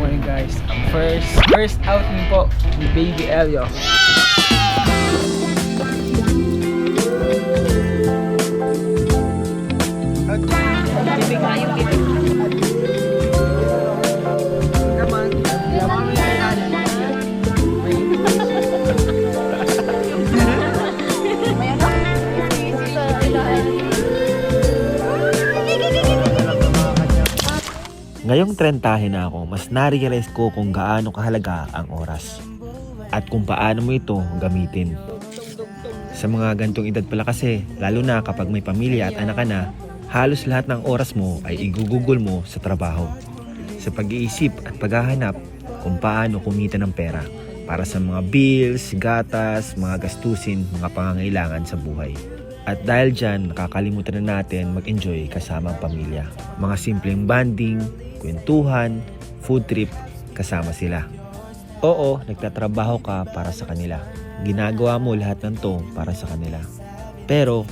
ngayon guys, ang first outing po ni Baby Elio. Ngayong 30 na ako, mas na-realize ko kung gaano kahalaga ang oras at kung paano mo ito gamitin. Sa mga gantong edad pala kasi, lalo na kapag may pamilya at anak ka na, halos lahat ng oras mo ay igugugol mo sa trabaho, sa pag-iisip at paghahanap kung paano kumita ng pera para sa mga bills, gatas, mga gastusin, mga pangangailangan sa buhay. At dahil dyan, nakakalimutan na natin mag-enjoy kasama ang pamilya. Mga simpleng banding, kwentuhan, food trip, kasama sila. Oo, nagtatrabaho ka para sa kanila. Ginagawa mo lahat ng to para sa kanila. Pero,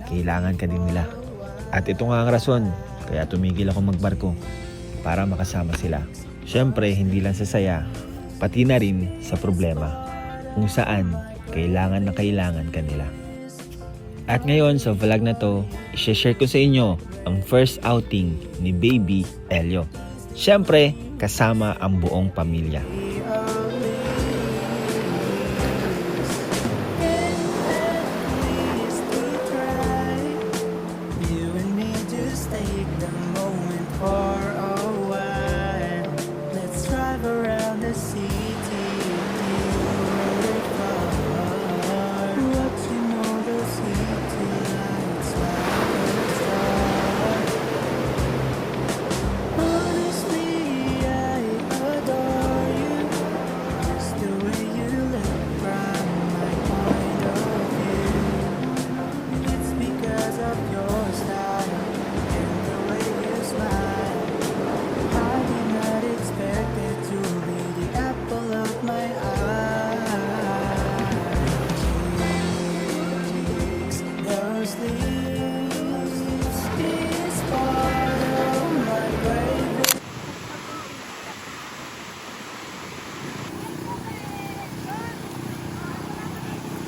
kailangan ka din nila. At ito nga ang rason, kaya tumigil ako magbarko para makasama sila. Siyempre, hindi lang sa saya, pati na rin sa problema, kung saan kailangan na kailangan ka nila. At ngayon sa vlog na to, i-share ko sa inyo ang first outing ni Baby Elio. Siyempre, kasama ang buong pamilya.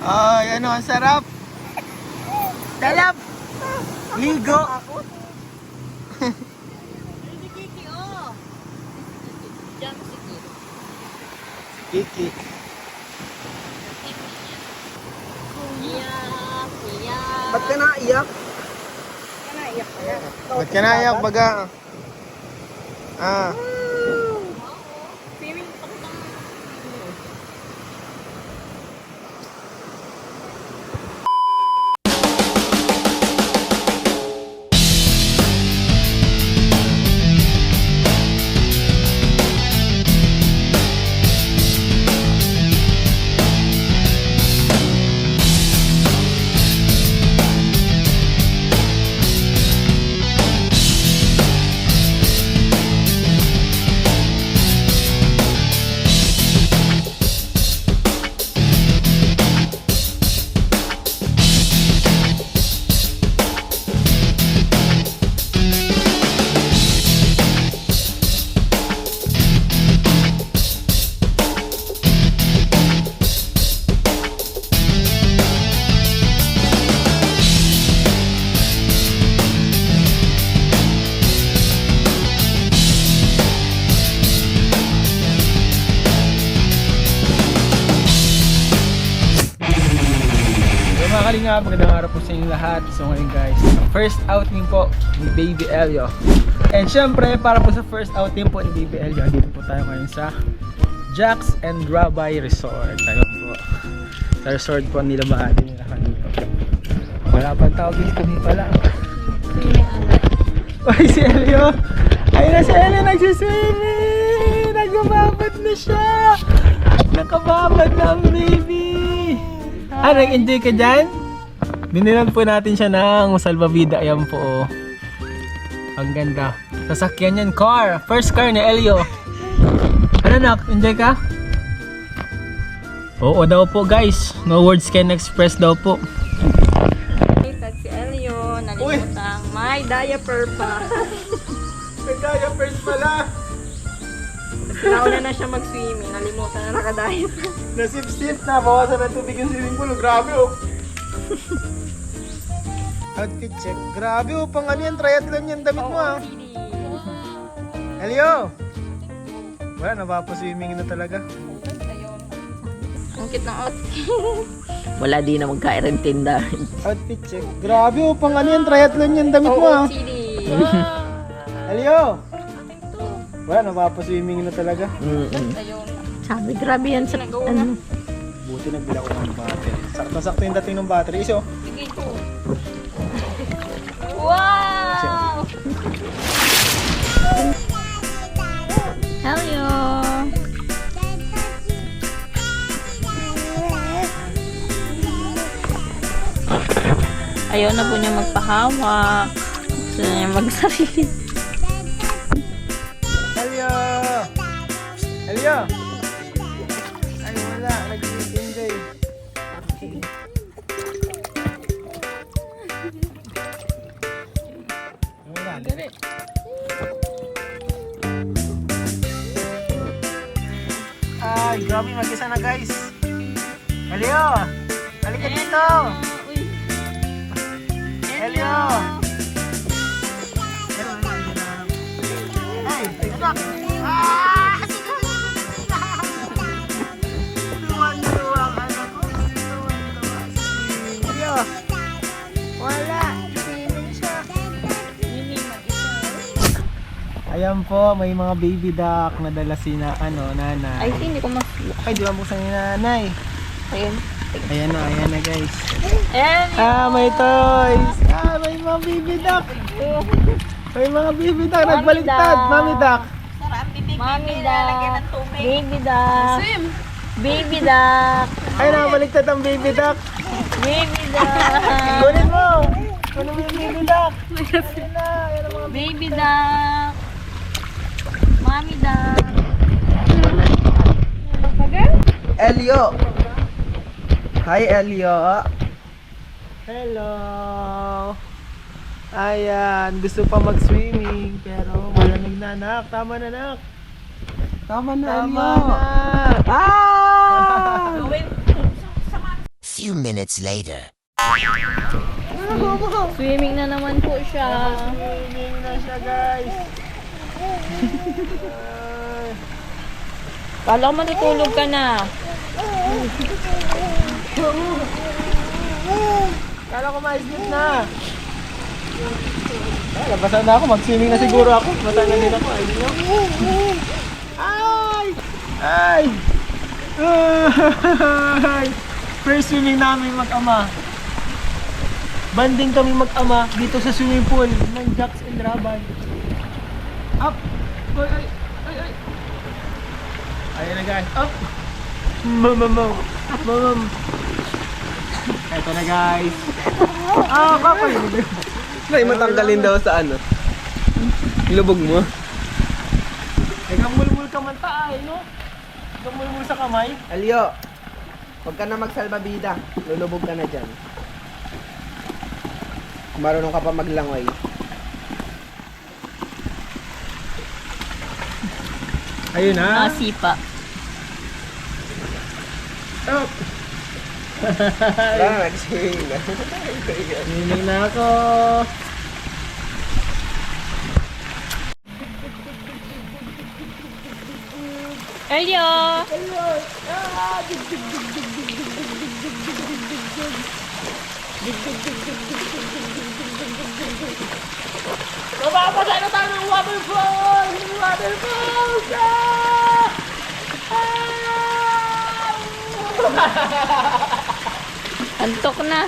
Ay, ano, ang sarap. Sarap. Ligo. Kiki, oh. Jump si Kiki. Iyak, iyak. Ba't ka naiyak? Naiyak kaya. Ba't ka naiyak, baga? Ah. Feeling pagkang... Mga kalinga, magandang araw po sa inyo lahat. So ngayon guys, first outing po ni Baby Elio. And syempre, para po sa first outing po ni Baby Elio, dito po tayo ngayon sa Jax and Rabbi Resort. Tayo po sa resort po nila Baadi nila kanito. Wala pang tao dito, hindi pala. Ay, si Elio! Ay na si Elio, nagsiswimming! Nagbababad na siya! Nakababad na ang baby! Ah, nag-enjoy ka dyan? Binilan po natin siya ng salbabida. Ayan po, oh. Ang ganda. Sasakyan yan, car. First car ni Elio. Ano nak? Enjoy ka? Oo daw po guys. No words can express daw po. At si Elio, nalimutang may diaper pa. May diapers pala. Nauna na siya mag-swimming. Nalimutan na nakadahil. Nasip-sip na, bawasan ng tubig yung swimming pool. Grabe oh. Outfit check. Grabe oh, pang ano yan, triathlon yung damit mo ah. Elio! Wala, napapaswimming na talaga. Ang cute ng outfit. Wala di na magkairan tinda. Outfit check. Grabe oh, pang ano yan, triathlon yung damit mo ah. OOTD. Elio! Wala, napapaswimming na talaga. Ayun. Sabi, grabe yan sa ano. Buti nagbila ko ng battery. Sakto-sakto yung dating ng battery. Iso. Sige ko. Wow! Hello! Ayaw na po niya magpahawak. Gusto na niya magsarili. Elio! Elio! Ay wala, nag-enjoy. Wala, dali. Ay, grabe, mag-isa na guys. Elio! Halika dito! Elio! Ay, anak! Tuwan-tuwa ang anak ko. Tuwan-tuwa. Elio! Wala! Swimming siya. Ayan po, may mga baby duck na dala si nanay. Ay, hindi ko mas... Ay, di ba buksan ni nanay? Ayun. Ayan na guys. Ayan. May toys! May mga baby duck! May mga baby duck! Nagbaliktad! Mami duck! Mami duck. Baby duck. Baby duck. Ay, nakabaliktad ang baby duck! Baby duck. Kunin mo! Kunin mo yung baby duck! Ayan na! Ayan ang mga Baby duck. Mommy duck. Elio! Hi, Elio! Hello! Ayan, gusto pa mag-swimming pero malamig na anak. Tama na anak. Tama na, Tama Elio! na. Ah! Few minutes later. Swimming na naman po siya. Swimming na siya guys. Kala ko matutulog ka na. Kala ko ma-sleep na. Labasan na ako. Mag-swimming na siguro ako. Basa na din ako. Ay, di nyo? Ay! Ay! Ay! First swimming namin mag-ama. Banding kami mag-ama dito sa swimming pool ng Jacks and Raban. Up! Ay, ay, ay, ay! Ayan na guys. Up! Mamam! Mamam! Eto na guys. Kapoy! May matanggalin daw sa ano? Lubog mo? Nagamulmul ka man tayo, no? Nagamulmul sa kamay. Elio! Huwag ka na magsalbabida. Lulubog ka na dyan. Marunong ka pa maglangway. Ayun na. Sipa. Up! Wala, nag-swimming na. Swimming na ako. Elio! Mababasa na tayo ng waterfall! Waterfall! Antok na.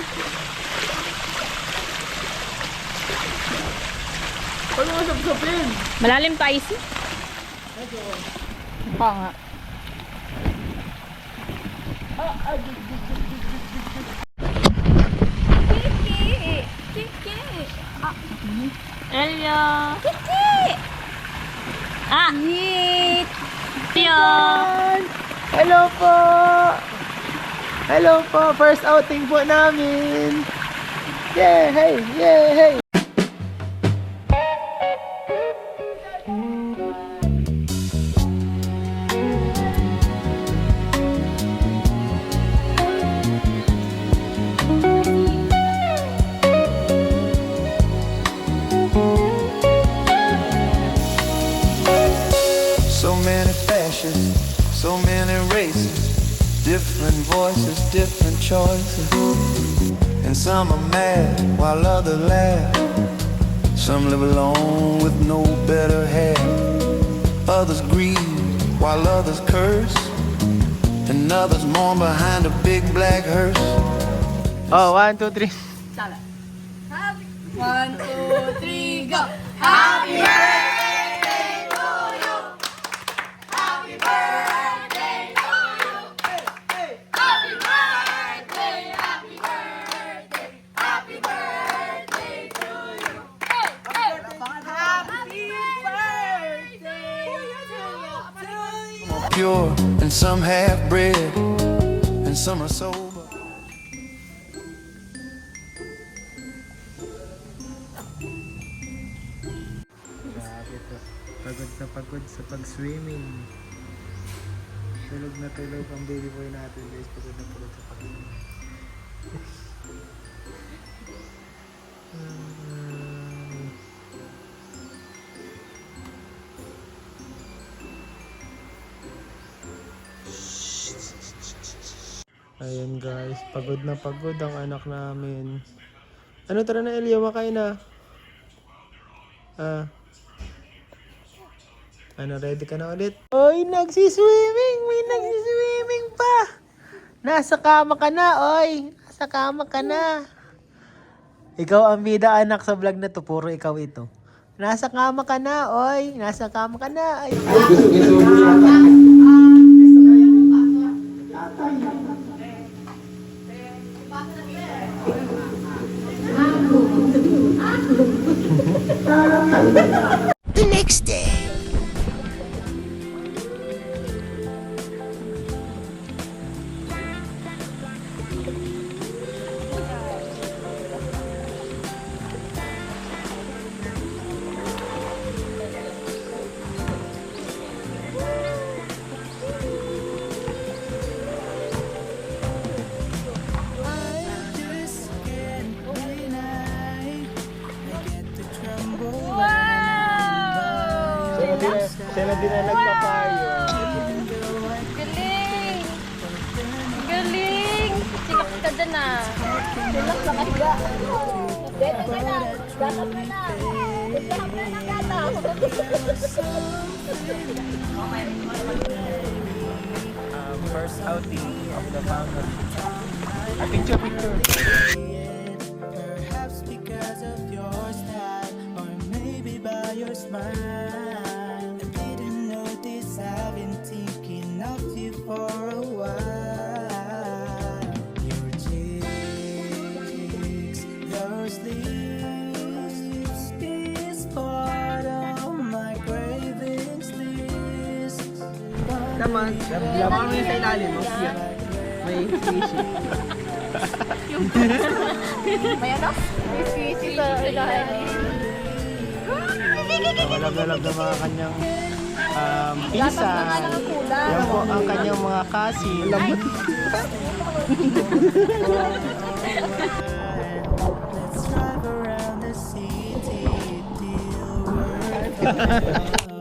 Paano mo sapsapin? Malalim pa isi. Pa nga. Kiki! Kiki! Elio! Kiki! Yeet! Elio! Hello po! Hello po! First outing po namin! Yay! Yay! So many fascists, so many races, different voices, different choices. And some are mad while others laugh. Some live alone with no better half. Others grieve while others curse. And others mourn behind a big black hearse. Oh, 1, 2, 3. 1, 2, 3, go! Happy birthday to you! Happy birthday to you! Happy birthday, happy birthday, happy birthday to you! Happy birthday to you! Pure and some half bred, and some are sober. Grabe to. Pagod na pagod sa pag-swimming. Tulog na tulog ang baby boy natin guys. Pagod na pagod sa pag-swimming. Ayan guys, pagod na pagod ang anak namin. Ano, tara na Elio, makain na. Ano, ready ka na ulit? Oy, nagsiswimming! May nagsiswimming pa! Nasa kama ka na, oy! Nasa kama ka na! Ikaw ang bida anak sa vlog na to, puro ikaw ito. Nasa kama ka na, oy! Nasa kama ka na! Ay. The next day. Siya na din na nagpapayo. Galing! Galing! Sikap ka dyan ah. Silak sa kasya. Dito ka na. Gatas mo na. Gusto ka na ng gatas. First outing of the family. Picture. Perhaps because of your style, or maybe by your smile. I didn't notice I've been thinking of you for a while. Your cheeks, your sleeves is part of my cravings list. Naman, lamang mo yung sa ilalim mo. May squishy. May ano? May squishy sa ilalim. Malab-lalab na mga kanyang pinsan. Yan po ang kanyang mga cousin. Let's drive around the city till we're